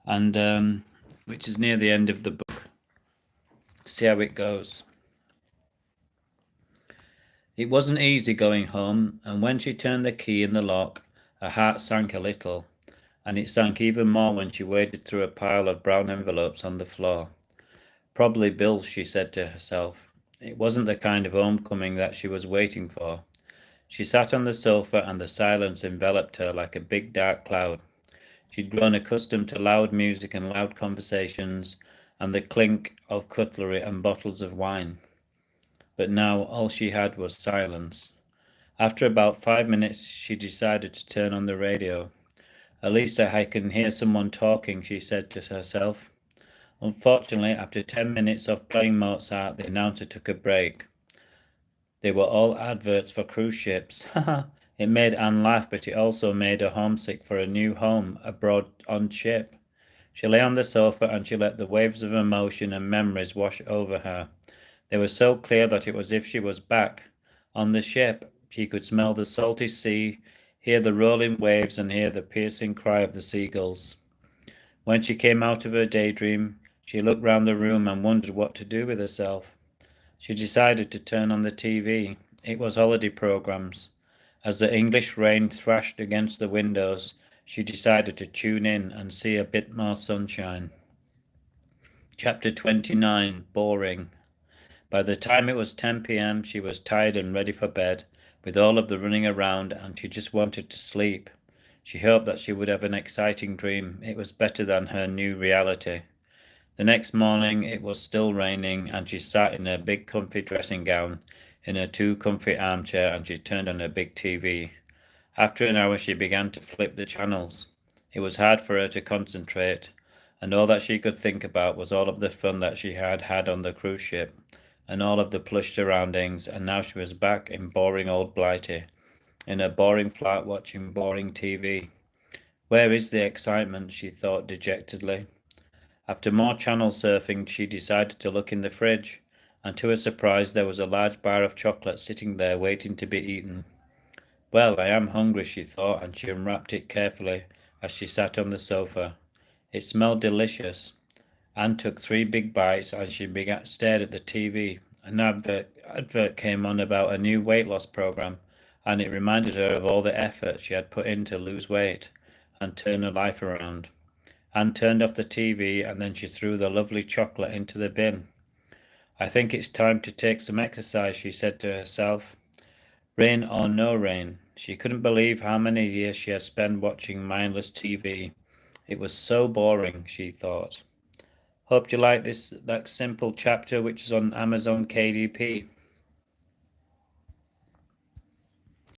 and which is near the end of the book. See how it goes. It wasn't easy going home, and when she turned the key in the lock, her heart sank a little, and it sank even more when she waded through a pile of brown envelopes on the floor. Probably bills, she said to herself. It wasn't the kind of homecoming that she was waiting for. She sat on the sofa and the silence enveloped her like a big dark cloud. She'd grown accustomed to loud music and loud conversations and the clink of cutlery and bottles of wine. But now all she had was silence. After about 5 minutes, she decided to turn on the radio. At least I can hear someone talking, she said to herself. Unfortunately, after 10 minutes of playing Mozart, the announcer took a break. They were all adverts for cruise ships. It made Anne laugh, but it also made her homesick for a new home abroad on ship. She lay on the sofa and she let the waves of emotion and memories wash over her. They were so clear that it was as if she was back on the ship. She could smell the salty sea, hear the rolling waves, and hear the piercing cry of the seagulls. When she came out of her daydream, she looked round the room and wondered what to do with herself. She decided to turn on the TV. It was holiday programs. As the English rain thrashed against the windows, she decided to tune in and see a bit more sunshine. Chapter 29, Boring. By the time it was 10 p.m., she was tired and ready for bed, with all of the running around, and she just wanted to sleep. She hoped that she would have an exciting dream. It was better than her new reality. The next morning it was still raining, and she sat in her big comfy dressing gown, in her too comfy armchair, and she turned on her big TV. After an hour she began to flip the channels. It was hard for her to concentrate, and all that she could think about was all of the fun that she had had on the cruise ship, and all of the plush surroundings, and now she was back in boring old Blighty, in a boring flat watching boring TV. Where is the excitement, she thought dejectedly. After more channel surfing, she decided to look in the fridge, and to her surprise there was a large bar of chocolate sitting there waiting to be eaten. Well, I am hungry, she thought, and she unwrapped it carefully as she sat on the sofa. It smelled delicious. Anne took 3 big bites and she stared at the TV. An advert came on about a new weight loss program, and it reminded her of all the effort she had put in to lose weight and turn her life around. Anne turned off the TV and then she threw the lovely chocolate into the bin. I think it's time to take some exercise, she said to herself. Rain or no rain, she couldn't believe how many years she had spent watching mindless TV. It was so boring, she thought. Hope you like that simple chapter which is on Amazon KDP.